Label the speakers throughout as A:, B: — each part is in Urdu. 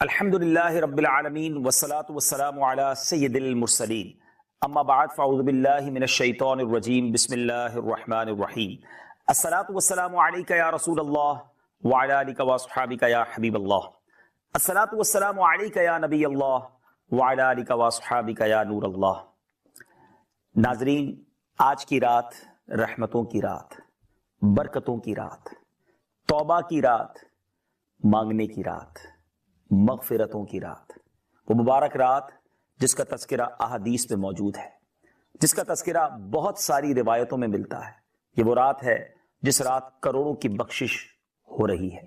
A: الحمد للہ رب العالمین والصلاة والسلام علی سید المرسلین اما بعد فاعوذ باللہ من الشیطان الرجیم بسم اللہ الرحمن الرحیم الصلاة والسلام علیک یا رسول اللہ وعلی آلک واصحابک یا حبیب اللہ الصلاة والسلام علیک یا نبی اللہ وعلی آلک واصحابک یا نور اللہ۔ ناظرین، آج کی رات رحمتوں کی رات، برکتوں کی رات، توبہ کی رات، مانگنے کی رات، مغفرتوں کی رات، وہ مبارک رات جس کا تذکرہ احادیث میں موجود ہے، جس کا تذکرہ بہت ساری روایتوں میں ملتا ہے۔ یہ وہ رات ہے جس رات کروڑوں کی بخشش ہو رہی ہے،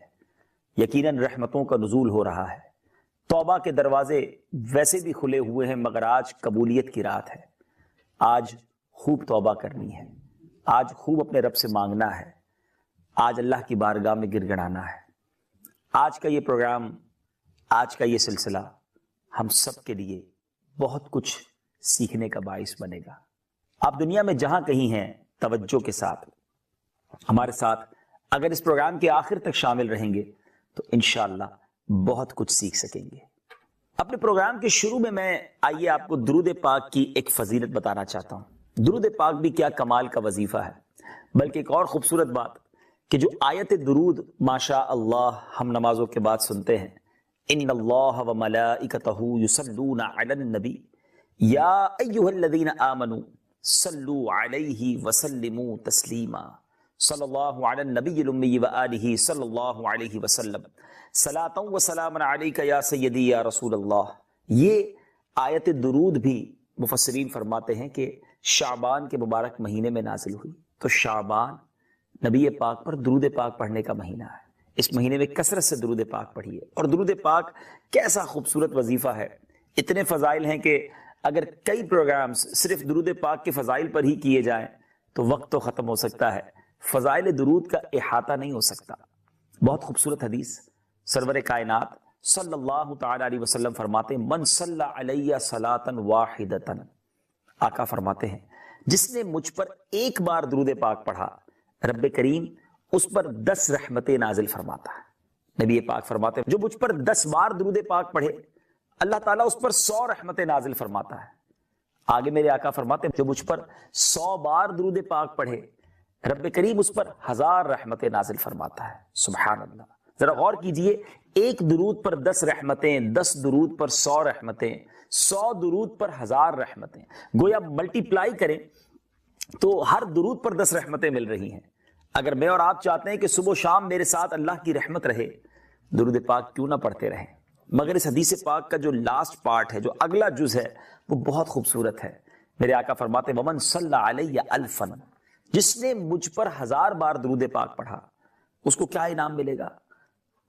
A: یقیناً رحمتوں کا نزول ہو رہا ہے، توبہ کے دروازے ویسے بھی کھلے ہوئے ہیں، مگر آج قبولیت کی رات ہے۔ آج خوب توبہ کرنی ہے، آج خوب اپنے رب سے مانگنا ہے، آج اللہ کی بارگاہ میں گر گڑانا ہے۔ آج کا یہ پروگرام، آج کا یہ سلسلہ ہم سب کے لیے بہت کچھ سیکھنے کا باعث بنے گا۔ آپ دنیا میں جہاں کہیں ہیں، توجہ کے ساتھ ہمارے ساتھ اگر اس پروگرام کے آخر تک شامل رہیں گے تو انشاءاللہ بہت کچھ سیکھ سکیں گے۔ اپنے پروگرام کے شروع میں آئیے آپ کو درود پاک کی ایک فضیلت بتانا چاہتا ہوں۔ درود پاک بھی کیا کمال کا وظیفہ ہے، بلکہ ایک اور خوبصورت بات کہ جو آیت درود ماشاء اللہ ہم نمازوں کے بعد سنتے ہیں، ان اللہ و ملائکتہ یصلون علی النبی یا ایھا الذین آمنوا صلوا علیہ وسلموا تسلیما صلی اللہ علی النبی الامی وآلہ صلی اللہ علیہ وسلم صلاۃ و سلام علیک یا سیدی یا رسول اللہ۔ یہ آیت درود بھی مفسرین فرماتے ہیں کہ شعبان کے مبارک مہینے میں نازل ہوئی، تو شعبان نبی پاک پر درود پاک پڑھنے کا مہینہ ہے۔ اس مہینے میں کثرت سے درود پاک پڑھیے، اور درود پاک کیسا خوبصورت وظیفہ ہے، اتنے فضائل ہیں کہ اگر کئی پروگرامز صرف درود پاک کے فضائل پر ہی کیے جائیں تو وقت تو ختم ہو سکتا ہے، فضائل درود کا احاطہ نہیں ہو سکتا۔ بہت خوبصورت حدیث، سرور کائنات صلی اللہ تعالی علیہ وسلم فرماتے ہیں من صلی علیہ صلاۃ واحدۃ، آقا فرماتے ہیں جس نے مجھ پر ایک بار درود پاک پڑھا، رب کریم اس پر 10 رحمتیں نازل فرماتا ہے۔ نبی پاک فرماتے ہیں جو مجھ پر 10 بار درود پاک پڑھے، اللہ تعالیٰ اس پر 100 رحمتیں نازل فرماتا ہے۔ آگے میرے آقا فرماتے ہیں جو مجھ پر 100 بار درود پاک پڑھے، رب کریم اس پر 1000 رحمتیں نازل فرماتا ہے۔ سبحان اللہ، ذرا غور کیجئے، ایک درود پر 10 رحمتیں، 10 درود پر 100 رحمتیں، 100 درود پر 1000 رحمتیں، گویا ملٹی پلائی کریں تو ہر درود پر 10 رحمتیں مل رہی ہیں۔ اگر میں اور آپ چاہتے ہیں کہ صبح و شام میرے ساتھ اللہ کی رحمت رہے، درود پاک کیوں نہ پڑھتے رہیں؟ مگر اس حدیث پاک کا جو لاسٹ پارٹ ہے، جو اگلا جز ہے، وہ بہت خوبصورت ہے۔ میرے آقا فرماتے ہیں ومن صلی علیہ الفا، جس نے مجھ پر 1000 بار درود پاک پڑھا، اس کو کیا انعام ملے گا؟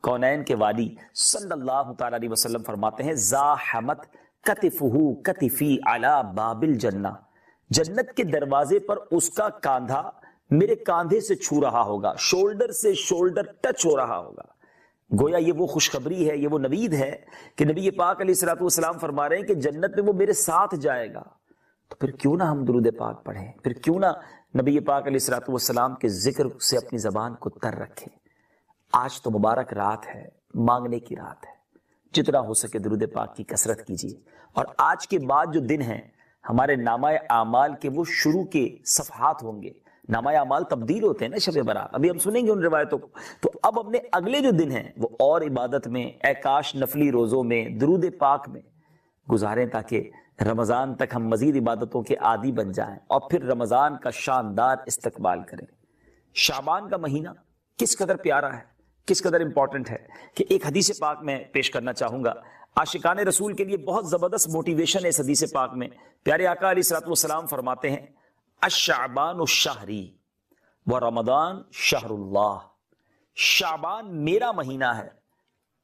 A: کونین کے والی صلی اللہ تعالی علیہ وسلم فرماتے ہیں زاحمت کتفہ کتفی علی باب الجنہ، جنت کے دروازے پر اس کا کاندھا میرے کاندھے سے چھو رہا ہوگا، شولڈر سے شولڈر ٹچ ہو رہا ہوگا۔ گویا یہ وہ خوشخبری ہے، یہ وہ نوید ہے کہ نبی پاک علیہ الصلوۃ والسلام فرما رہے ہیں کہ جنت میں وہ میرے ساتھ جائے گا۔ تو پھر کیوں نہ ہم درود پاک پڑھیں، پھر کیوں نہ نبی پاک علیہ الصلوۃ والسلام کے ذکر سے اپنی زبان کو تر رکھیں۔ آج تو مبارک رات ہے، مانگنے کی رات ہے، جتنا ہو سکے درود پاک کی کثرت کیجیے۔ اور آج کے بعد جو دن ہیں ہمارے نامہ اعمال کے، وہ شروع کے صفحات ہوں گے۔ نامہ اعمال تبدیل ہوتے ہیں نا شب برات، ابھی ہم سنیں گے ان روایتوں کو۔ تو اب اپنے اگلے جو دن ہیں وہ اور عبادت میں، اعکاش نفلی روزوں میں، درود پاک میں گزاریں، تاکہ رمضان تک ہم مزید عبادتوں کے عادی بن جائیں اور پھر رمضان کا شاندار استقبال کریں۔ شعبان کا مہینہ کس قدر پیارا ہے، کس قدر امپورٹنٹ ہے کہ ایک حدیث پاک میں پیش کرنا چاہوں گا۔ عاشقان رسول کے لیے بہت زبردست موٹیویشن ہے اس حدیث پاک میں۔ پیارے آقا علیہ الصلوۃ والسلام فرماتے ہیں الشعبان شہری و رمضان شہر اللہ، شعبان میرا مہینہ ہے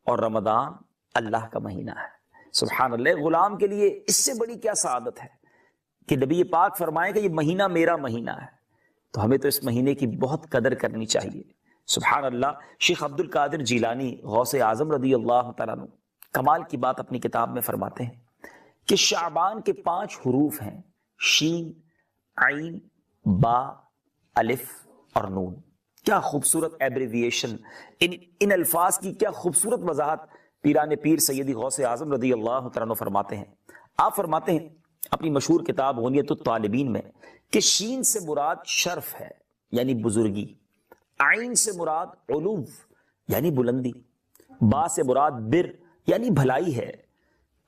A: اور رمضان اللہ کا مہینہ ہے۔ سبحان اللہ، غلام کے لیے اس سے بڑی کیا سعادت ہے کہ نبی پاک فرمائے کہ یہ مہینہ میرا مہینہ ہے۔ تو ہمیں تو اس مہینے کی بہت قدر کرنی چاہیے۔ سبحان اللہ، شیخ عبد القادر جیلانی غوث اعظم رضی اللہ تعالیٰ عنہ کمال کی بات اپنی کتاب میں فرماتے ہیں کہ شعبان کے 5 حروف ہیں، شین، عین، با، الف اور نون۔ کیا خوبصورت ایبریویشن، ان الفاظ کی کیا خوبصورت وضاحت پیران پیر سیدی غوث اعظم رضی اللہ تعالیٰ عنہ فرماتے ہیں، آپ فرماتے ہیں اپنی مشہور کتاب غنیت الطالبین میں کہ شین سے مراد شرف ہے یعنی بزرگی، عین سے مراد علو یعنی بلندی، با سے مراد بر یعنی بھلائی ہے،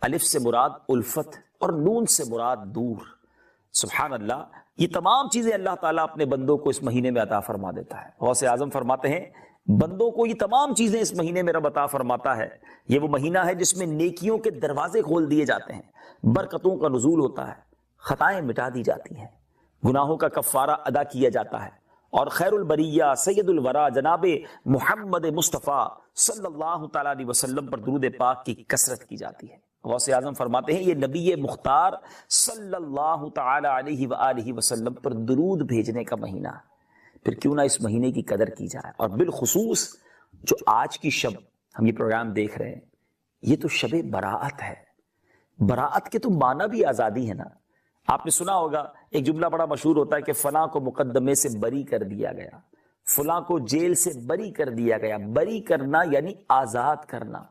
A: الف سے مراد الفت اور نون سے مراد دور۔ سبحان اللہ، یہ تمام چیزیں اللہ تعالیٰ اپنے بندوں کو اس مہینے میں عطا فرما دیتا ہے۔ غوث اعظم فرماتے ہیں بندوں کو یہ تمام چیزیں اس مہینے میں رب عطا فرماتا ہے۔ یہ وہ مہینہ ہے جس میں نیکیوں کے دروازے کھول دیے جاتے ہیں، برکتوں کا نزول ہوتا ہے، خطائیں مٹا دی جاتی ہیں، گناہوں کا کفارہ ادا کیا جاتا ہے، اور خیر البریہ سید الورا جناب محمد مصطفیٰ صلی اللہ تعالیٰ علیہ وسلم پر درود پاک کی کثرت کی جاتی ہے۔ غوث اعظم فرماتے ہیں یہ نبی مختار صلی اللہ تعالیٰ علیہ وآلہ وسلم پر درود بھیجنے کا مہینہ ہے، پھر کیوں نہ اس مہینے کی قدر کی جائے۔ اور بالخصوص جو آج کی شب ہم یہ پروگرام دیکھ رہے ہیں، یہ تو شب براءت ہے۔ براءت کے تو معنی بھی آزادی ہے نا۔ آپ نے سنا ہوگا ایک جملہ بڑا مشہور ہوتا ہے کہ فلاں کو مقدمے سے بری کر دیا گیا، فلاں کو جیل سے بری کر دیا گیا۔ بری کرنا یعنی آزاد کرنا۔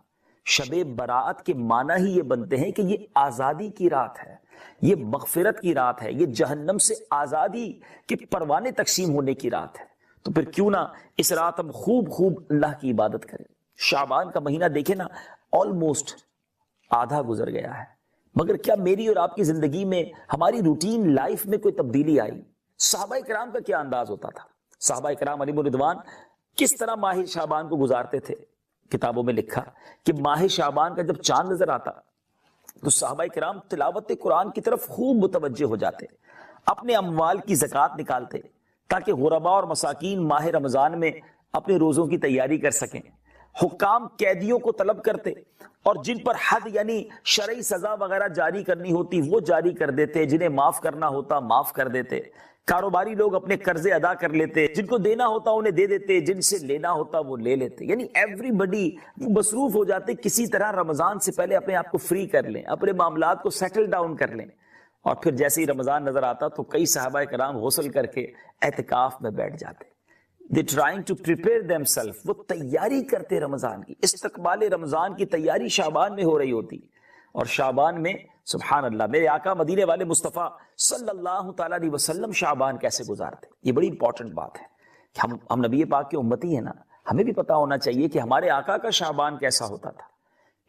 A: شب براءت کے معنی ہی یہ بنتے ہیں کہ یہ آزادی کی رات ہے، یہ مغفرت کی رات ہے، یہ جہنم سے آزادی کے پروانے تقسیم ہونے کی رات ہے۔ تو پھر کیوں نہ اس رات ہم خوب اللہ کی عبادت کریں۔ شعبان کا مہینہ دیکھیں نا، آلموسٹ آدھا گزر گیا ہے، مگر کیا میری اور آپ کی زندگی میں، ہماری روٹین لائف میں کوئی تبدیلی آئی؟ صحابہ کرام کا کیا انداز ہوتا تھا؟ صحابہ کرام علیہم الرضوان کس طرح ماہ شعبان کو گزارتے تھے؟ کتابوں میں لکھا کہ ماہ شعبان کا جب چاند نظر آتا تو صحابہ کرام تلاوت قرآن کی طرف خوب متوجہ ہو جاتے، اپنے اموال کی زکوٰۃ نکالتے تاکہ غرباء اور مساکین ماہ رمضان میں اپنے روزوں کی تیاری کر سکیں۔ حکام قیدیوں کو طلب کرتے اور جن پر حد یعنی شرعی سزا وغیرہ جاری کرنی ہوتی وہ جاری کر دیتے، جنہیں معاف کرنا ہوتا معاف کر دیتے۔ کاروباری لوگ اپنے قرضے ادا کر لیتے، جن کو دینا ہوتا انہیں دے دیتے، جن سے لینا ہوتا وہ لے لیتے۔ یعنی ایوری بڈی مصروف ہو جاتے، کسی طرح رمضان سے پہلے اپنے آپ کو فری کر لیں، اپنے معاملات کو سیٹل ڈاؤن کر لیں۔ اور پھر جیسے ہی رمضان نظر آتا تو کئی صحابہ کرام غسل کر کے اعتکاف میں بیٹھ جاتے۔ They trying to prepare themselves، وہ تیاری کرتے رمضان کی، استقبال رمضان کی تیاری شعبان میں ہو رہی ہوتی۔ اور شعبان میں سبحان اللہ میرے آقا مدینے والے مصطفیٰ صلی اللہ تعالیٰ علیہ وسلم شعبان کیسے گزارتے؟ یہ بڑی امپورٹنٹ بات ہے کہ ہم نبی پاک کے امتی ہیں نا، ہمیں بھی پتا ہونا چاہیے کہ ہمارے آقا کا شعبان کیسا ہوتا تھا۔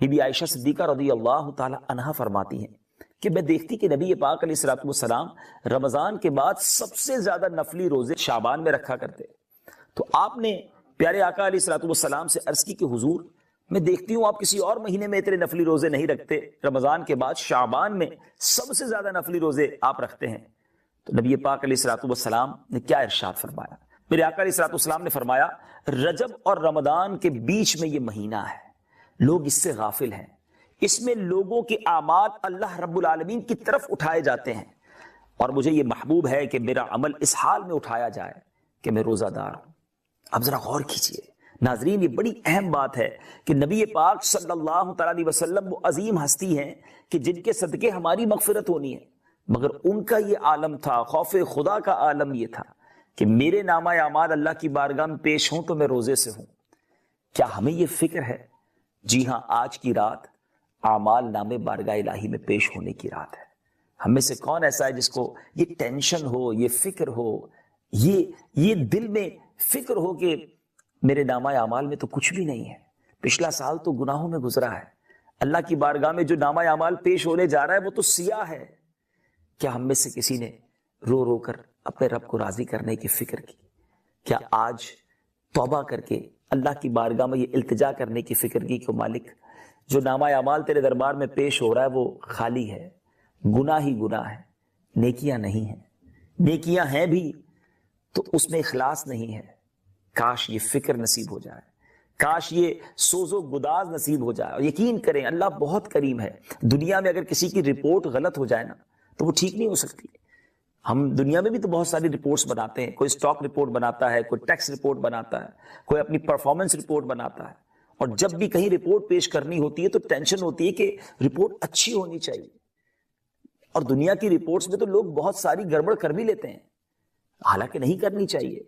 A: بی بی عائشہ صدیقہ رضی اللہ تعالیٰ عنہا فرماتی ہیں کہ میں دیکھتی کہ نبی پاک علیہ الصلوۃ والسلام رمضان کے بعد سب سے زیادہ نفلی روزے شعبان میں رکھا کرتے۔ تو آپ نے پیارے آقا علیہ الصلوۃ والسلام سے عرض کی کہ حضور میں دیکھتی ہوں آپ کسی اور مہینے میں اتنے نفلی روزے نہیں رکھتے، رمضان کے بعد شعبان میں سب سے زیادہ نفلی روزے آپ رکھتے ہیں۔ تو نبی پاک علیہ الصلوۃ والسلام نے کیا ارشاد فرمایا؟ میرے آقا علیہ الصلوۃ والسلام نے فرمایا رجب اور رمضان کے بیچ میں یہ مہینہ ہے، لوگ اس سے غافل ہیں، اس میں لوگوں کے اعمال اللہ رب العالمین کی طرف اٹھائے جاتے ہیں، اور مجھے یہ محبوب ہے کہ میرا عمل اس حال میں اٹھایا جائے کہ میں روزہ دار ہوں۔ اب ذرا غور کیجئے ناظرین، یہ بڑی اہم بات ہے کہ نبی پاک صلی اللہ تعالیٰ علیہ وسلم وہ عظیم ہستی ہیں کہ جن کے صدقے ہماری مغفرت ہونی ہے، مگر ان کا یہ عالم تھا، خوف خدا کا عالم یہ تھا کہ میرے نامہ اعمال اللہ کی بارگاہ میں پیش ہوں تو میں روزے سے ہوں۔ کیا ہمیں یہ فکر ہے؟ جی ہاں، آج کی رات اعمال نامے بارگاہ الہی میں پیش ہونے کی رات ہے۔ ہم میں سے کون ایسا ہے جس کو یہ ٹینشن ہو، یہ فکر ہو، یہ دل میں فکر ہو کہ میرے نامہ اعمال میں تو کچھ بھی نہیں ہے، پچھلا سال تو گناہوں میں گزرا ہے، اللہ کی بارگاہ میں جو نامہ اعمال پیش ہونے جا رہا ہے وہ تو سیاہ ہے۔ کیا ہم میں سے کسی نے رو رو کر اپنے رب کو راضی کرنے کی فکر کی؟ کیا آج توبہ کر کے اللہ کی بارگاہ میں یہ التجا کرنے کی فکر کی کہ مالک جو نامہ اعمال تیرے دربار میں پیش ہو رہا ہے وہ خالی ہے، گناہ ہی گناہ ہے، نیکیاں نہیں ہیں، نیکیاں ہیں بھی تو اس میں اخلاص نہیں ہے۔ کاش یہ فکر نصیب ہو جائے، کاش یہ سوز و گداز نصیب ہو جائے۔ اور یقین کریں اللہ بہت کریم ہے، دنیا میں اگر کسی کی رپورٹ غلط ہو جائے نا تو وہ ٹھیک نہیں ہو سکتی۔ ہم دنیا میں بھی تو بہت ساری رپورٹس بناتے ہیں، کوئی سٹاک رپورٹ بناتا ہے، کوئی ٹیکس رپورٹ بناتا ہے، کوئی اپنی پرفارمنس رپورٹ بناتا ہے، اور جب بھی کہیں رپورٹ پیش کرنی ہوتی ہے تو ٹینشن ہوتی ہے کہ رپورٹ اچھی ہونی چاہیے۔ اور دنیا کی رپورٹس میں تو لوگ بہت ساری گڑبڑ کر بھی لیتے ہیں، حالانکہ نہیں کرنی چاہیے،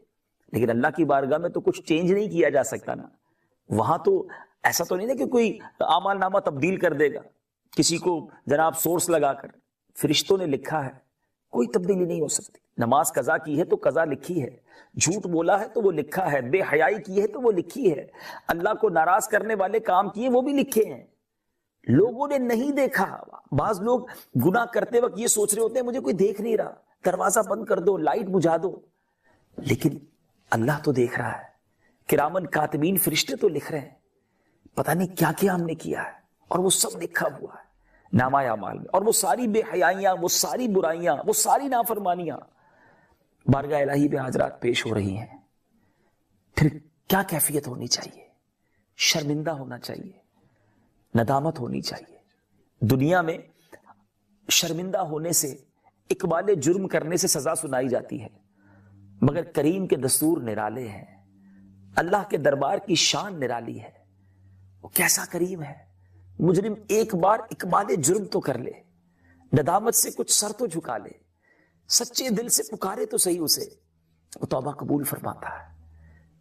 A: لیکن اللہ کی بارگاہ میں تو کچھ چینج نہیں کیا جا سکتا نا۔ وہاں تو ایسا تو نہیں نا کہ کوئی اعمال نامہ تبدیل کر دے گا کسی کو جناب سورس لگا کر. فرشتوں نے لکھا ہے, کوئی تبدیلی نہیں ہو سکتی. نماز قضا کی ہے تو قضا لکھی ہے, جھوٹ بولا ہے تو وہ لکھا ہے, بے حیائی کی ہے تو وہ لکھی ہے, اللہ کو ناراض کرنے والے کام کیے وہ بھی لکھے ہیں. لوگوں نے نہیں دیکھا. بعض لوگ گناہ کرتے وقت یہ سوچ رہے ہوتے ہیں مجھے کوئی دیکھ نہیں رہا, دروازہ بند کر دو, لائٹ بجھا دو, لیکن اللہ تو دیکھ رہا ہے. کرامن کاتبین فرشتے تو لکھ رہے ہیں, پتہ نہیں کیا کیا ہم نے کیا ہے, اور وہ سب لکھا ہوا ہے نامہ اعمال میں. اور وہ ساری بے حیائیاں, وہ ساری برائیاں, وہ ساری نافرمانیاں بارگاہ الہی پہ حاضرات پیش ہو رہی ہیں. پھر کیا کیفیت ہونی چاہیے؟ شرمندہ ہونا چاہیے, ندامت ہونی چاہیے. دنیا میں شرمندہ ہونے سے, اقبال جرم کرنے سے سزا سنائی جاتی ہے, مگر کریم کے دستور نرالے ہیں, اللہ کے دربار کی شان نرالی ہے. وہ کیسا کریم ہے. مجرم ایک بار اقبال جرم تو کر لے, ندامت سے کچھ سر تو جھکا لے, سچے دل سے پکارے تو صحیح اسے, وہ توبہ قبول فرماتا ہے,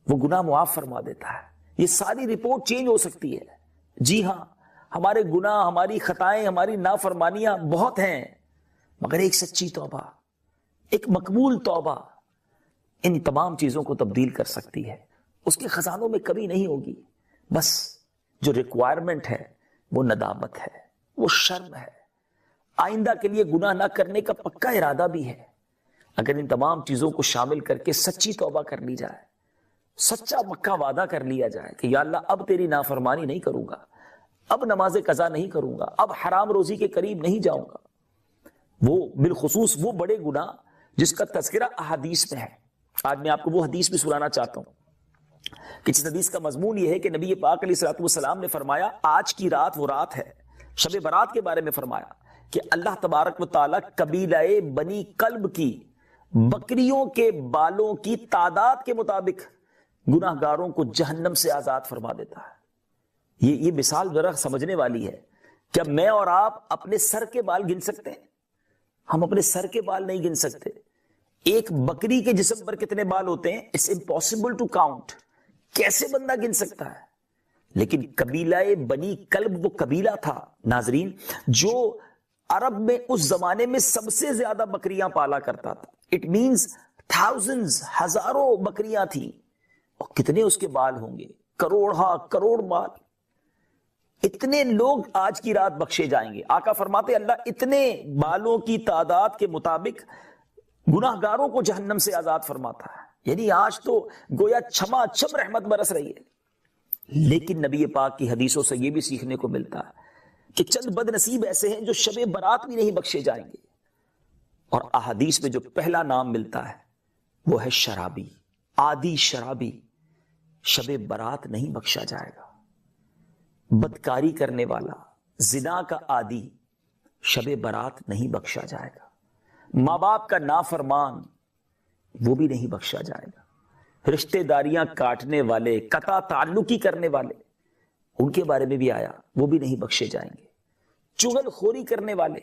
A: وہ گناہ معاف فرما دیتا ہے. یہ ساری رپورٹ چینج ہو سکتی ہے. جی ہاں, ہمارے گناہ, ہماری خطائیں, ہماری نافرمانیاں بہت ہیں, مگر ایک سچی توبہ, ایک مقبول توبہ ان تمام چیزوں کو تبدیل کر سکتی ہے. اس کے خزانوں میں کمی نہیں ہوگی. بس جو ریکوائرمنٹ ہے وہ ندامت ہے, وہ شرم ہے, آئندہ کے لیے گناہ نہ کرنے کا پکا ارادہ بھی ہے. اگر ان تمام چیزوں کو شامل کر کے سچی توبہ کر لی جائے, سچا مکہ وعدہ کر لیا جائے کہ یا اللہ اب تیری نافرمانی نہیں کروں گا, اب نماز قضا نہیں کروں گا, اب حرام روزی کے قریب نہیں جاؤں گا. وہ بالخصوص وہ بڑے گناہ جس کا تذکرہ احادیث میں ہے. آج میں آپ کو وہ حدیث بھی سنانا چاہتا ہوں کہ جس حدیث کا مضمون یہ ہے کہ نبی پاک علیہ الصلوۃ والسلام نے فرمایا, آج کی رات وہ رات ہے, شب برات کے بارے میں فرمایا کہ اللہ تبارک و تعالی قبیلہ بنی کلب کی بکریوں کے بالوں کی تعداد کے مطابق گناہ گاروں کو جہنم سے آزاد فرما دیتا ہے. یہ مثال ذرا سمجھنے والی ہے. کیا میں اور آپ اپنے سر کے بال گن سکتے ہیں؟ ہم اپنے سر کے بال نہیں گن سکتے. ایک بکری کے جسم پر کتنے بال ہوتے ہیں, اٹس امپاسبل ٹو کاؤنٹ. کیسے بندہ گن سکتا ہے؟ لیکن قبیلہ بنی کلب وہ قبیلہ تھا ناظرین جو عرب میں اس زمانے میں سب سے زیادہ بکریاں پالا کرتا تھا. اٹ مینز تھاؤزنز, ہزاروں بکریاں تھیں. اور کتنے اس کے بال ہوں گے, کروڑ بال. اتنے لوگ آج کی رات بخشے جائیں گے. آقا فرماتے اللہ اتنے بالوں کی تعداد کے مطابق گناہ گاروں کو جہنم سے آزاد فرماتا ہے. یعنی آج تو گویا چھما چھم رحمت برس رہی ہے. لیکن نبی پاک کی حدیثوں سے یہ بھی سیکھنے کو ملتا ہے کہ چند بد نصیب ایسے ہیں جو شب برات بھی نہیں بخشے جائیں گے. اور احادیث میں جو پہلا نام ملتا ہے وہ ہے شرابی, عادی شرابی. شب برات نہیں بخشا جائے گا. بدکاری کرنے والا, زنا کا عادی, شب برات نہیں بخشا جائے گا. ماں باپ کا نافرمان, وہ بھی نہیں بخشا جائے گا. رشتہ داریاں کاٹنے والے, قطع تعلقی کرنے والے, ان کے بارے میں بھی آیا, وہ بھی نہیں بخشے جائیں گے. چغل خوری کرنے والے,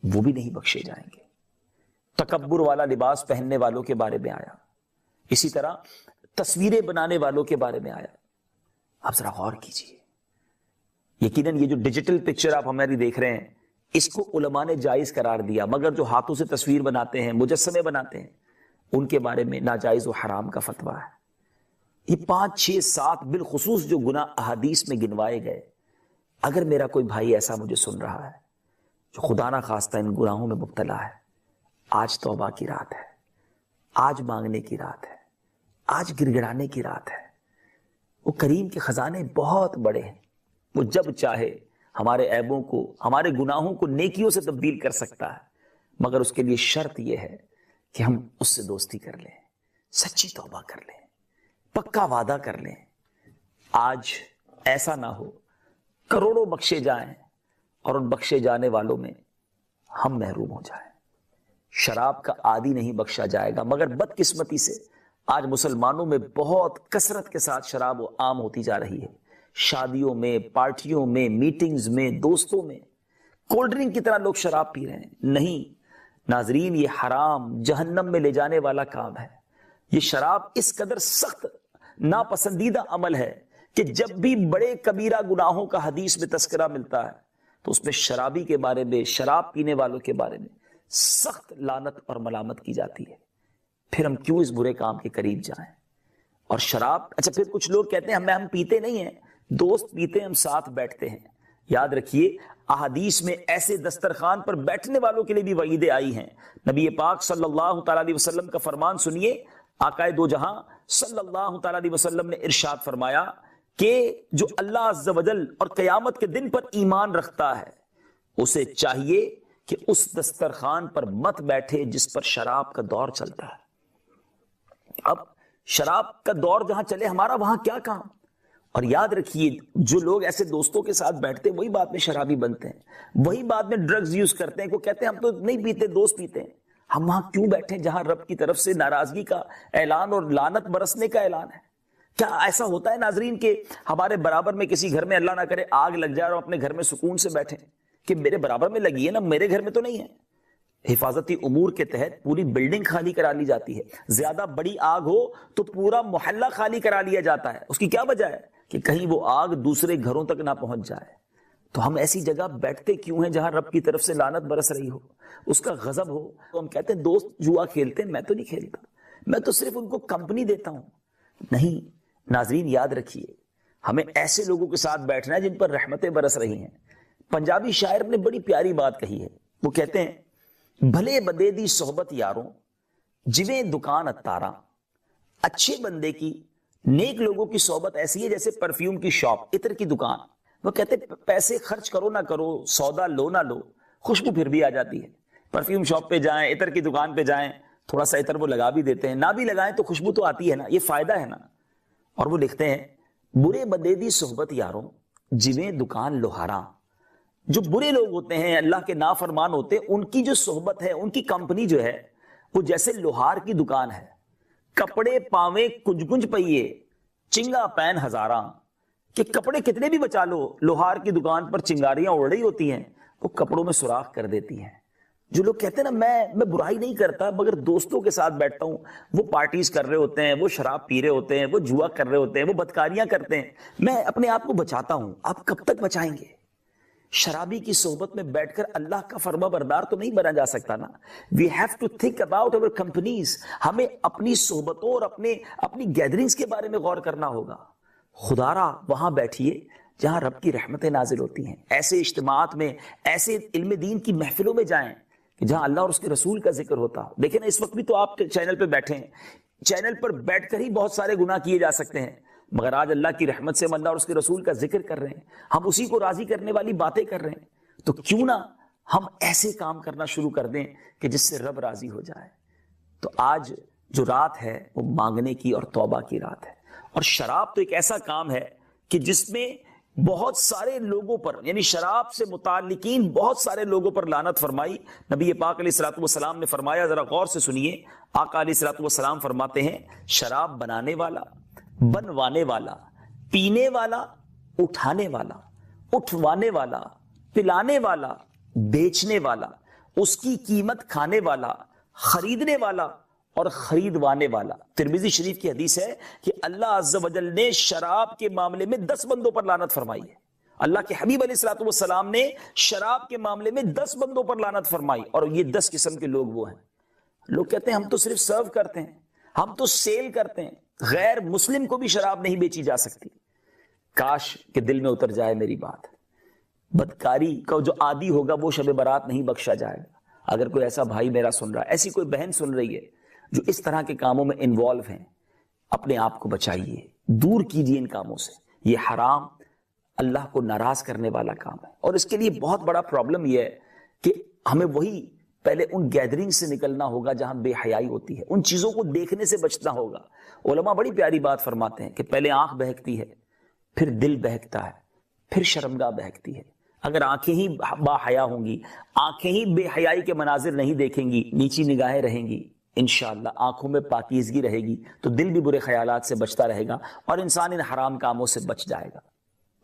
A: وہ بھی نہیں بخشے جائیں گے. تکبر والا لباس پہننے والوں کے بارے میں آیا. اسی طرح تصویریں بنانے والوں کے بارے میں آیا. آپ ذرا غور کیجئے. یقیناً یہ جو ڈیجیٹل پکچر آپ ہماری دیکھ رہے ہیں اس کو علماء نے جائز قرار دیا, مگر جو ہاتھوں سے تصویر بناتے ہیں, مجسمے بناتے ہیں, ان کے بارے میں ناجائز و حرام کا فتویٰ ہے. یہ 5 6 7 بالخصوص جو گناہ احادیث میں گنوائے گئے, اگر میرا کوئی بھائی ایسا مجھے سن رہا ہے جو خدا نہ خواستہ ان گناہوں میں مبتلا ہے, آج توبہ کی رات ہے, آج مانگنے کی رات ہے, آج گڑ گڑانے کی رات ہے. وہ کریم کے خزانے بہت بڑے ہیں. وہ جب چاہے ہمارے عیبوں کو, ہمارے گناہوں کو نیکیوں سے تبدیل کر سکتا ہے, مگر اس کے لیے شرط یہ ہے کہ ہم اس سے دوستی کر لیں, سچی توبہ کر لیں, پکا وعدہ کر لیں. آج ایسا نہ ہو کروڑوں بخشے جائیں اور ان بخشے جانے والوں میں ہم محروم ہو جائیں. شراب کا عادی نہیں بخشا جائے گا, مگر بدقسمتی سے آج مسلمانوں میں بہت کثرت کے ساتھ شراب عام ہوتی جا رہی ہے. شادیوں میں, پارٹیوں میں, میٹنگز میں, دوستوں میں کولڈ ڈرنک کی طرح لوگ شراب پی رہے ہیں. نہیں ناظرین, یہ حرام, جہنم میں لے جانے والا کام ہے. یہ شراب اس قدر سخت ناپسندیدہ عمل ہے کہ جب بھی بڑے کبیرہ گناہوں کا حدیث میں تذکرہ ملتا ہے تو اس میں شرابی کے بارے میں، شراب پینے والوں کے بارے میں سخت لعنت اور ملامت کی جاتی ہے۔ پھر ہم کیوں اس برے کام کے قریب جائیں؟ اور شراب، اچھا پھر کچھ لوگ کہتے ہیں ہم پیتے نہیں ہیں، دوست پیتے ہیں، ہم ساتھ بیٹھتے ہیں۔ یاد رکھیے احادیث میں ایسے دسترخوان پر بیٹھنے والوں کے لیے بھی وعیدیں آئی ہیں۔ نبی پاک صلی اللہ تعالیٰ علیہ وسلم کا فرمان سنیے، آقائے دو جہاں صلی اللہ تعالیٰ علیہ وسلم نے ارشاد فرمایا کہ جو اللہ عز و جل اور قیامت کے دن پر ایمان رکھتا ہے اسے چاہیے کہ اس دسترخوان پر مت بیٹھے جس پر شراب کا دور چلتا ہے۔ اب شراب کا دور جہاں چلے ہمارا وہاں کیا کام؟ اور یاد رکھیے جو لوگ ایسے دوستوں کے ساتھ بیٹھتے ہیں وہی بعد میں شرابی بنتے ہیں، وہی بعد میں ڈرگز یوز کرتے ہیں۔ کو کہتے ہیں ہم تو نہیں پیتے، دوست پیتے ہیں۔ ہم وہاں کیوں بیٹھیں جہاں رب کی طرف سے ناراضگی کا اعلان اور لعنت برسنے کا اعلان ہے؟ کیا ایسا ہوتا ہے ناظرین کہ ہمارے برابر میں کسی گھر میں اللہ نہ کرے آگ لگ جائے اور اپنے گھر میں سکون سے بیٹھیں کہ میرے برابر میں لگی ہے نا، میرے گھر میں تو نہیں ہے؟ حفاظتی امور کے تحت پوری بلڈنگ خالی کرا لی جاتی ہے۔ زیادہ بڑی آگ ہو تو پورا محلہ خالی کرا لیا جاتا ہے۔ اس کی کیا وجہ ہے؟ کہ کہیں وہ آگ دوسرے گھروں تک نہ پہنچ جائے۔ تو ہم ایسی جگہ بیٹھتے کیوں ہیں جہاں رب کی طرف سے لعنت برس رہی ہو، اس کا غضب ہو؟ تو ہم کہتے ہیں دوست جوا کھیلتے ہیں، میں تو نہیں کھیلتا، میں تو صرف ان کو کمپنی دیتا ہوں۔ نہیں ناظرین، یاد رکھیے ہمیں ایسے لوگوں کے ساتھ بیٹھنا ہے جن پر رحمتیں برس رہی ہیں۔ پنجابی شاعر نے بڑی پیاری بات کہی ہے، وہ کہتے ہیں بھلے بدے دی صحبت یاروں جویں دکان اتاراں، اچھے بندے کی، نیک لوگوں کی صحبت ایسی ہے جیسے پرفیوم کی شاپ، عطر کی دکان۔ وہ کہتے پیسے خرچ کرو نہ کرو، سودا لو نہ لو، خوشبو پھر بھی آ جاتی ہے۔ پرفیوم شاپ پہ جائیں، عطر کی دکان پہ جائیں، تھوڑا سا عطر وہ لگا بھی دیتے ہیں، نہ بھی لگائیں تو خوشبو تو آتی ہے نا، یہ فائدہ ہے نا۔ اور وہ لکھتے ہیں برے بدے دی صحبت یاروں جویں دکان لوہاراں، جو برے لوگ ہوتے ہیں، اللہ کے نافرمان ہوتے ہیں، ان کی جو صحبت ہے، ان کی کمپنی جو ہے وہ جیسے لوہار کی دکان ہے۔ کپڑے پاویں کنج کنج پئیے چنگا پین ہزاراں، کہ کپڑے کتنے بھی بچا لو، لوہار کی دکان پر چنگاریاں اڑ رہی ہوتی ہیں، وہ کپڑوں میں سوراخ کر دیتی ہیں۔ جو لوگ کہتے ہیں نا میں برائی نہیں کرتا مگر دوستوں کے ساتھ بیٹھتا ہوں، وہ پارٹیز کر رہے ہوتے ہیں، وہ شراب پی رہے ہوتے ہیں، وہ جوا کر رہے ہوتے ہیں، وہ بدکاریاں کرتے ہیں، میں اپنے آپ کو بچاتا ہوں۔ آپ کب تک بچائیں گے؟ شرابی کی صحبت میں بیٹھ کر اللہ کا فرما بردار تو نہیں بنا جا سکتا نا۔ We have to think about اور کمپنیز، ہمیں اپنی صحبتوں اور اپنی گیدرنگز کے بارے میں غور کرنا ہوگا۔ خدا را وہاں بیٹھیے جہاں رب کی رحمتیں نازل ہوتی ہیں، ایسے اجتماعات میں، ایسے علم دین کی محفلوں میں جائیں کہ جہاں اللہ اور اس کے رسول کا ذکر ہوتا ہو۔ دیکھیں نا اس وقت بھی تو آپ چینل پہ بیٹھے ہیں، چینل پر بیٹھ کر ہی بہت سارے گناہ کیے جا سکتے ہیں، مگر آج اللہ کی رحمت سے ہم اللہ اور اس کے رسول کا ذکر کر رہے ہیں، ہم اسی کو راضی کرنے والی باتیں کر رہے ہیں، تو کیوں نہ ہم ایسے کام کرنا شروع کر دیں کہ جس سے رب راضی ہو جائے۔ تو آج جو رات ہے وہ مانگنے کی اور توبہ کی رات ہے۔ اور شراب تو ایک ایسا کام ہے کہ جس میں بہت سارے لوگوں پر، یعنی شراب سے متعلقین بہت سارے لوگوں پر لعنت فرمائی۔ نبی پاک علیہ الصلوۃ والسلام نے فرمایا، ذرا غور سے سنیے، آقا علیہ الصلوۃ والسلام فرماتے ہیں شراب بنانے والا، بنوانے والا، پینے والا، اٹھانے والا، اٹھوانے والا، پلانے والا، بیچنے والا، اس کی قیمت کھانے والا، خریدنے والا اور خریدوانے والا۔ ترمذی شریف کی حدیث ہے کہ اللہ عز و جل نے شراب کے معاملے میں 10 بندوں پر لعنت فرمائی ہے۔ اللہ کے حبیب علیہ الصلوۃ والسلام نے شراب کے معاملے میں 10 بندوں پر لعنت فرمائی، اور یہ 10 قسم کے لوگ وہ ہیں۔ لوگ کہتے ہیں ہم تو صرف سرو کرتے ہیں، ہم تو سیل کرتے ہیں، غیر مسلم کو بھی شراب نہیں بیچی جا سکتی۔ کاش کہ دل میں اتر جائے میری بات۔ بدکاری کا جو عادی ہوگا وہ شب برات نہیں بخشا جائے گا۔ اگر کوئی ایسا بھائی میرا سن رہا ہے، ایسی کوئی بہن سن رہی ہے جو اس طرح کے کاموں میں انوالو ہیں، اپنے آپ کو بچائیے، دور کیجیے ان کاموں سے۔ یہ حرام، اللہ کو ناراض کرنے والا کام ہے، اور اس کے لیے بہت بڑا پرابلم یہ ہے کہ ہمیں وہی پہلے ان گیدرنگ سے نکلنا ہوگا جہاں بے حیائی ہوتی ہے، ان چیزوں کو دیکھنے سے بچنا ہوگا۔ علماء بڑی پیاری بات فرماتے ہیں کہ پہلے آنکھ بہکتی ہے، پھر دل بہکتا ہے، پھر شرمگاہ بہکتی ہے۔ اگر آنکھیں ہی با حیا ہوں گی، آنکھیں ہی بے حیائی کے مناظر نہیں دیکھیں گی، نیچی نگاہیں رہیں گی، انشاءاللہ آنکھوں میں پاکیزگی رہے گی تو دل بھی برے خیالات سے بچتا رہے گا اور انسان ان حرام کاموں سے بچ جائے گا۔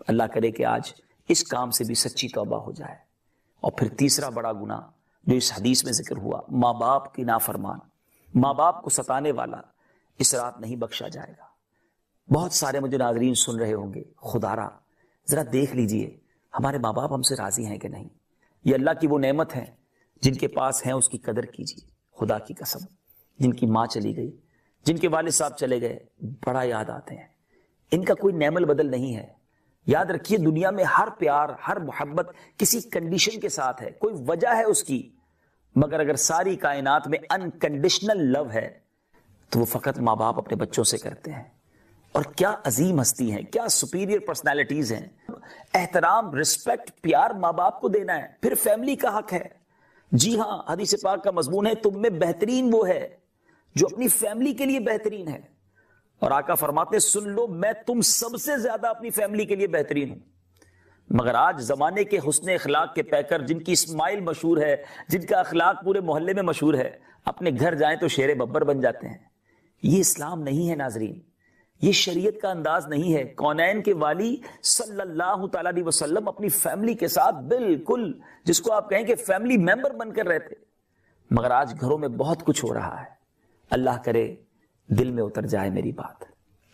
A: اللہ کرے کہ آج اس کام سے بھی سچی توبہ ہو جائے۔ اور پھر تیسرا بڑا گناہ جو اس حدیث میں ذکر ہوا، ماں باپ کی نافرمان، ماں باپ کو ستانے والا، اس رات نہیں بخشا جائے گا۔ بہت سارے مجھے ناظرین سن رہے ہوں گے، خدارا ذرا دیکھ لیجئے ہمارے ماں باپ ہم سے راضی ہیں کہ نہیں. یہ اللہ کی وہ نعمت ہے جن کے پاس ہیں، اس کی قدر کیجیے. خدا کی قسم، جن کی ماں چلی گئی، جن کے والد صاحب چلے گئے، بڑا یاد آتے ہیں. ان کا کوئی نعمل بدل نہیں ہے. یاد رکھیے دنیا میں ہر پیار، ہر محبت کسی کنڈیشن کے ساتھ ہے، کوئی وجہ ہے اس کی، مگر اگر ساری کائنات میں انکنڈیشنل لو ہے تو وہ فقط ماں باپ اپنے بچوں سے کرتے ہیں. اور کیا عظیم ہستی ہیں، کیا سپیریئر پرسنالٹیز ہیں. احترام، رسپیکٹ، پیار ماں باپ کو دینا ہے، پھر فیملی کا حق ہے. جی ہاں، حدیث پاک کا مضمون ہے تم میں بہترین وہ ہے جو اپنی فیملی کے لیے بہترین ہے. اور آقا فرماتے سن لو میں تم سب سے زیادہ اپنی فیملی کے لیے بہترین ہوں. مگر آج زمانے کے حسن اخلاق کے پیکر، جن کی اسمائل مشہور ہے، جن کا اخلاق پورے محلے میں مشہور ہے، اپنے گھر جائیں تو شیر ببر بن جاتے ہیں. یہ اسلام نہیں ہے ناظرین، یہ شریعت کا انداز نہیں ہے. کونین کے والی صلی اللہ تعالیٰ علیہ وسلم اپنی فیملی کے ساتھ بالکل جس کو آپ کہیں کہ فیملی ممبر بن کر رہتے. مگر آج گھروں میں بہت کچھ ہو رہا ہے. اللہ کرے دل میں اتر جائے میری بات.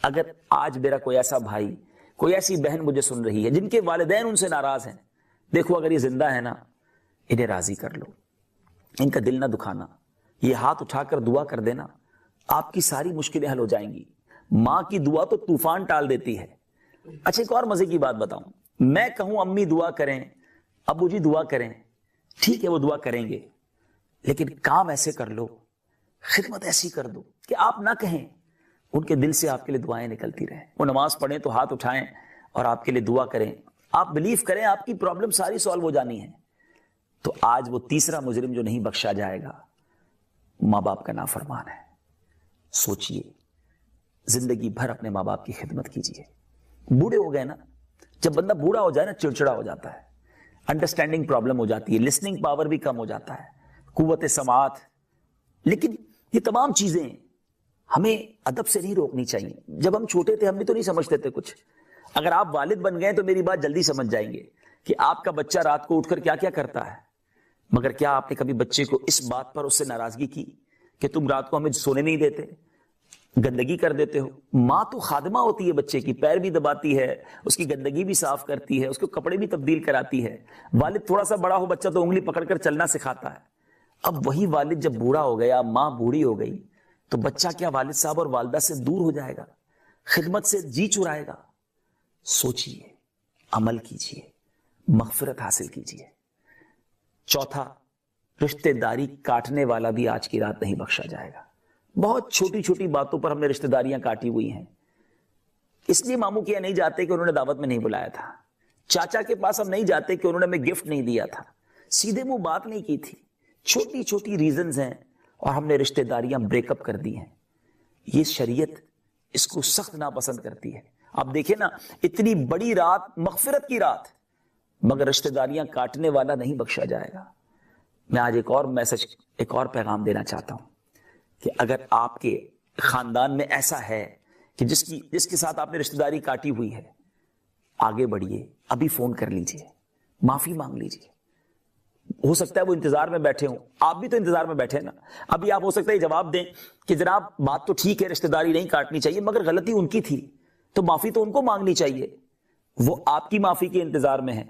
A: اگر آج میرا کوئی ایسا بھائی، کوئی ایسی بہن مجھے سن رہی ہے جن کے والدین ان سے ناراض ہیں، دیکھو اگر یہ زندہ ہے نا، انہیں راضی کر لو، ان کا دل نہ دکھانا. یہ ہاتھ اٹھا کر دعا کر دینا، آپ کی ساری مشکلیں حل ہو جائیں گی. ماں کی دعا تو طوفان ٹال دیتی ہے. اچھا ایک اور مزے کی بات بتاؤں، میں کہوں امی دعا کریں، ابو جی دعا کریں، ٹھیک ہے وہ دعا کریں گے، لیکن کام ایسے کر لو، خدمت ایسی کر دو کہ آپ نہ کہیں، ان کے دل سے آپ کے لیے دعائیں نکلتی رہیں. وہ نماز پڑھیں تو ہاتھ اٹھائیں اور آپ کے لیے دعا کریں. آپ بلیو کریں آپ کی پرابلم ساری سالو ہو جانی ہے. تو آج وہ تیسرا مجرم جو نہیں بخشا جائے گا ماں باپ کا نافرمان ہے. سوچئے، زندگی بھر اپنے ماں باپ کی خدمت کیجئے. بوڑھے ہو گئے نا، جب بندہ بوڑھا ہو جائے نا چڑچڑا ہو جاتا ہے، انڈرسٹینڈنگ پرابلم ہو جاتی ہے، لسننگ پاور بھی کم ہو جاتا ہے، قوت سماعت. لیکن یہ تمام چیزیں ہمیں ادب سے نہیں روکنی چاہیے. جب ہم چھوٹے تھے ہم بھی تو نہیں سمجھتے تھے کچھ. اگر آپ والد بن گئے تو میری بات جلدی سمجھ جائیں گے کہ آپ کا بچہ رات کو اٹھ کر کیا کیا کرتا ہے. مگر کیا آپ نے کبھی بچے کو اس بات پر اس سے ناراضگی کی کہ تم رات کو ہمیں سونے نہیں دیتے، گندگی کر دیتے ہو؟ ماں تو خادمہ ہوتی ہے بچے کی، پیر بھی دباتی ہے، اس کی گندگی بھی صاف کرتی ہے، اس کو کپڑے بھی تبدیل کراتی ہے. والد تھوڑا سا بڑا ہو بچہ تو انگلی پکڑ کر چلنا سکھاتا ہے. اب وہی والد جب بوڑھا ہو گیا، ماں بوڑھی ہو گئی، تو بچہ کیا والد صاحب اور والدہ سے دور ہو جائے گا، خدمت سے جی چرائے گا؟ سوچئے، عمل کیجئے، مغفرت حاصل کیجئے. چوتھا، رشتہ داری کاٹنے والا بھی آج کی رات نہیں بخشا جائے گا. بہت چھوٹی چھوٹی باتوں پر ہم نے رشتہ داریاں کاٹی ہوئی ہیں. اس لیے ماموں کے یہاں نہیں جاتے کہ انہوں نے دعوت میں نہیں بلایا تھا، چاچا کے پاس ہم نہیں جاتے کہ انہوں نے ہمیں گفٹ نہیں دیا تھا، سیدھے منہ بات نہیں کی تھی. چھوٹی چھوٹی ریزنز ہیں اور ہم نے رشتہ داریاں بریک اپ کر دی ہیں. یہ شریعت اس کو سخت ناپسند کرتی ہے. آپ دیکھیں نا، اتنی بڑی رات، مغفرت کی رات، مگر رشتہ داریاں کاٹنے والا نہیں بخشا جائے گا. میں آج ایک اور میسج، ایک اور پیغام دینا چاہتا ہوں کہ اگر آپ کے خاندان میں ایسا ہے کہ جس کے ساتھ آپ نے رشتہ داری کاٹی ہوئی ہے، آگے بڑھیے، ابھی فون کر لیجئے، معافی مانگ لیجئے. ہو سکتا ہے وہ انتظار میں بیٹھے ہوں، آپ بھی تو انتظار میں بیٹھے نا. ابھی آپ ہو سکتا ہے جواب دیں کہ جناب بات تو ٹھیک ہے، رشتہ داری نہیں کاٹنی چاہیے، مگر غلطی ان کی تھی تو معافی تو ان کو مانگنی چاہیے. وہ آپ کی معافی کے انتظار میں ہیں،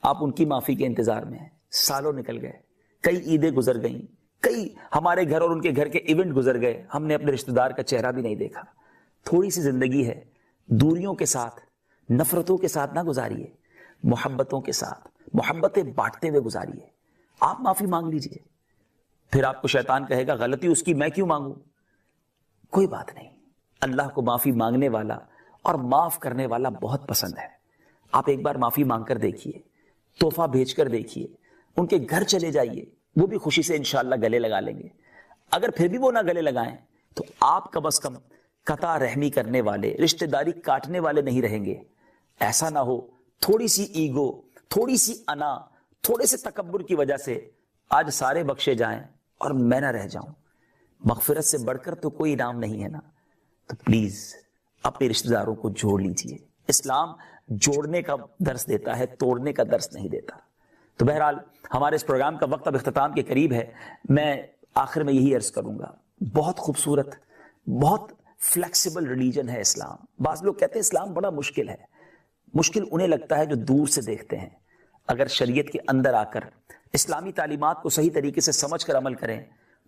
A: آپ ان کی معافی کے انتظار میں ہیں. سالوں نکل گئے، کئی عیدیں گزر گئیں، کئی ہمارے گھر اور ان کے گھر کے ایونٹ گزر گئے، ہم نے اپنے رشتہ دار کا چہرہ بھی نہیں دیکھا. تھوڑی سی زندگی ہے، دوریوں کے ساتھ، نفرتوں کے ساتھ نہ گزاریے، محبتوں کے ساتھ، محبتیں بانٹتے ہوئے گزاریے. آپ معافی مانگ لیجئے. پھر آپ کو شیطان کہے گا غلطی اس کی، میں کیوں مانگوں؟ کوئی بات نہیں، اللہ کو معافی مانگنے والا اور معاف کرنے والا بہت پسند ہے. آپ ایک بار معافی مانگ کر دیکھیے، تحفہ بھیج کر دیکھیے، ان کے گھر چلے جائیے، وہ بھی خوشی سے انشاءاللہ گلے لگا لیں گے. اگر پھر بھی وہ نہ گلے لگائیں تو آپ کم از کم قطع رحمی کرنے والے، رشتہ داری کاٹنے والے نہیں رہیں گے. ایسا نہ ہو تھوڑی سی ایگو، تھوڑی سی انا، تھوڑے سے تکبر کی وجہ سے آج سارے بخشے جائیں اور میں نہ رہ جاؤں. مغفرت سے بڑھ کر تو کوئی انعام نہیں ہے نا. تو پلیز اپنے رشتہ داروں کو جوڑ لیجئے. اسلام جوڑنے کا درس دیتا ہے، توڑنے کا درس نہیں دیتا. تو بہرحال ہمارے اس پروگرام کا وقت اب اختتام کے قریب ہے. میں آخر میں یہی عرض کروں گا، بہت خوبصورت، بہت فلیکسیبل ریلیجن ہے اسلام. بعض لوگ کہتے ہیں اسلام بڑا مشکل ہے. مشکل انہیں لگتا ہے جو دور سے دیکھتے ہیں. اگر شریعت کے اندر آ کر اسلامی تعلیمات کو صحیح طریقے سے سمجھ کر عمل کریں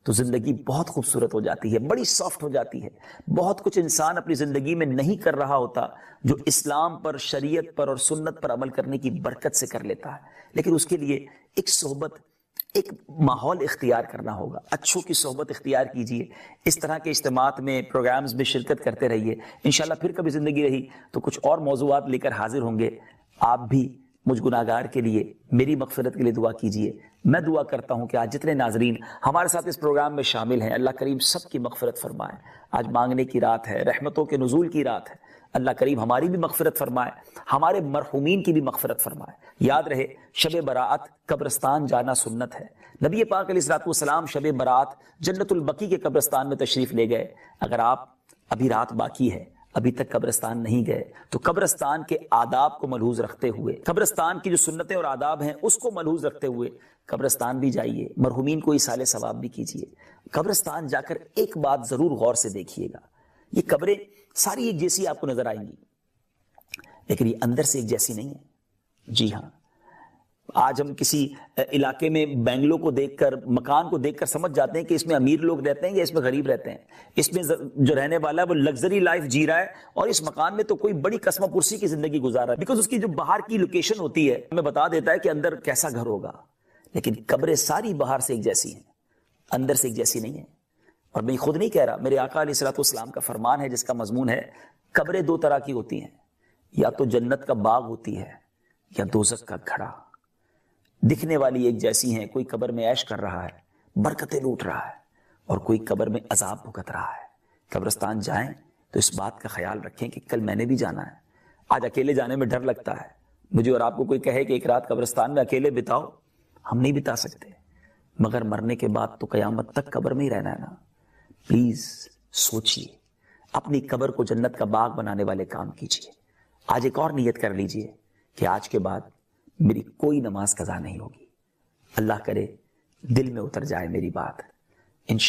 A: تو زندگی بہت خوبصورت ہو جاتی ہے, بڑی سافٹ ہو جاتی ہے. بہت کچھ انسان اپنی زندگی میں نہیں کر رہا ہوتا جو اسلام پر, شریعت پر اور سنت پر عمل کرنے کی برکت سے کر لیتا ہے. لیکن اس کے لیے ایک صحبت, ایک ماحول اختیار کرنا ہوگا. اچھوں کی صحبت اختیار کیجئے, اس طرح کے اجتماعات میں, پروگرامز میں شرکت کرتے رہیے. انشاءاللہ پھر کبھی زندگی رہی تو کچھ اور موضوعات لے کر حاضر ہوں گے. آپ بھی مجھ گناہگار کے لیے, میری مغفرت کے لیے دعا کیجئے. میں دعا کرتا ہوں کہ آج جتنے ناظرین ہمارے ساتھ اس پروگرام میں شامل ہیں, اللہ کریم سب کی مغفرت فرمائے. آج مانگنے کی رات ہے, رحمتوں کے نزول کی رات ہے. اللہ کریم ہماری بھی مغفرت فرمائے, ہمارے مرحومین کی بھی مغفرت فرمائے. یاد رہے شب برات قبرستان جانا سنت ہے. نبی پاک علیہ الصلوۃ والسلام شب برات جنت البقیع کے قبرستان میں تشریف لے گئے. اگر آپ ابھی رات باقی ہے, ابھی تک قبرستان نہیں گئے, تو قبرستان کے آداب کو ملحوظ رکھتے ہوئے, قبرستان کی جو سنتیں اور آداب ہیں اس کو ملحوظ رکھتے ہوئے قبرستان بھی جائیے, مرحومین کو ایصال ثواب بھی کیجیے. قبرستان جا کر ایک بات ضرور غور سے دیکھیے گا, یہ قبریں ساری ایک جیسی آپ کو نظر آئیں گی, لیکن یہ اندر سے ایک جیسی نہیں ہے. جی ہاں, آج ہم کسی علاقے میں بنگلو کو دیکھ کر, مکان کو دیکھ کر سمجھ جاتے ہیں کہ اس میں امیر لوگ رہتے ہیں یا اس میں غریب رہتے ہیں. اس میں جو رہنے والا ہے وہ لگژری لائف جی رہا ہے, اور اس مکان میں تو کوئی بڑی قسم پرسی کی زندگی گزار رہا ہے, بیکاز اس کی جو باہر کی لوکیشن ہوتی ہے ہمیں بتا دیتا ہے کہ اندر کیسا گھر ہوگا. لیکن قبریں ساری باہر سے ایک جیسی ہیں, اندر سے ایک جیسی نہیں ہیں. اور میں خود نہیں کہہ رہا, میرے آقا علیہ الصلوۃ والسلام کا فرمان ہے جس کا مضمون ہے قبریں دو طرح کی ہوتی ہیں, یا تو جنت کا باغ ہوتی ہے یا دوزخ کا گھڑا. دکھنے والی ایک جیسی ہیں, کوئی قبر میں عیش کر رہا ہے, برکتیں لوٹ رہا ہے, اور کوئی قبر میں عذاب بھگت رہا ہے. قبرستان جائیں تو اس بات کا خیال رکھیں کہ کل میں نے بھی جانا ہے. آج اکیلے جانے میں ڈر لگتا ہے. مجھے اور آپ کو کوئی کہے کہ ایک رات قبرستان میں اکیلے بتاؤ, ہم نہیں بتا سکتے, مگر مرنے کے بعد تو قیامت تک قبر میں ہی رہنا ہے نا. پلیز سوچئے, اپنی قبر کو جنت کا باغ بنانے والے کام کیجئے. آج ایک اور نیت کر لیجئے کہ آج کے بعد میری کوئی نماز قضا نہیں ہوگی. اللہ کرے دل میں اتر جائے میری بات.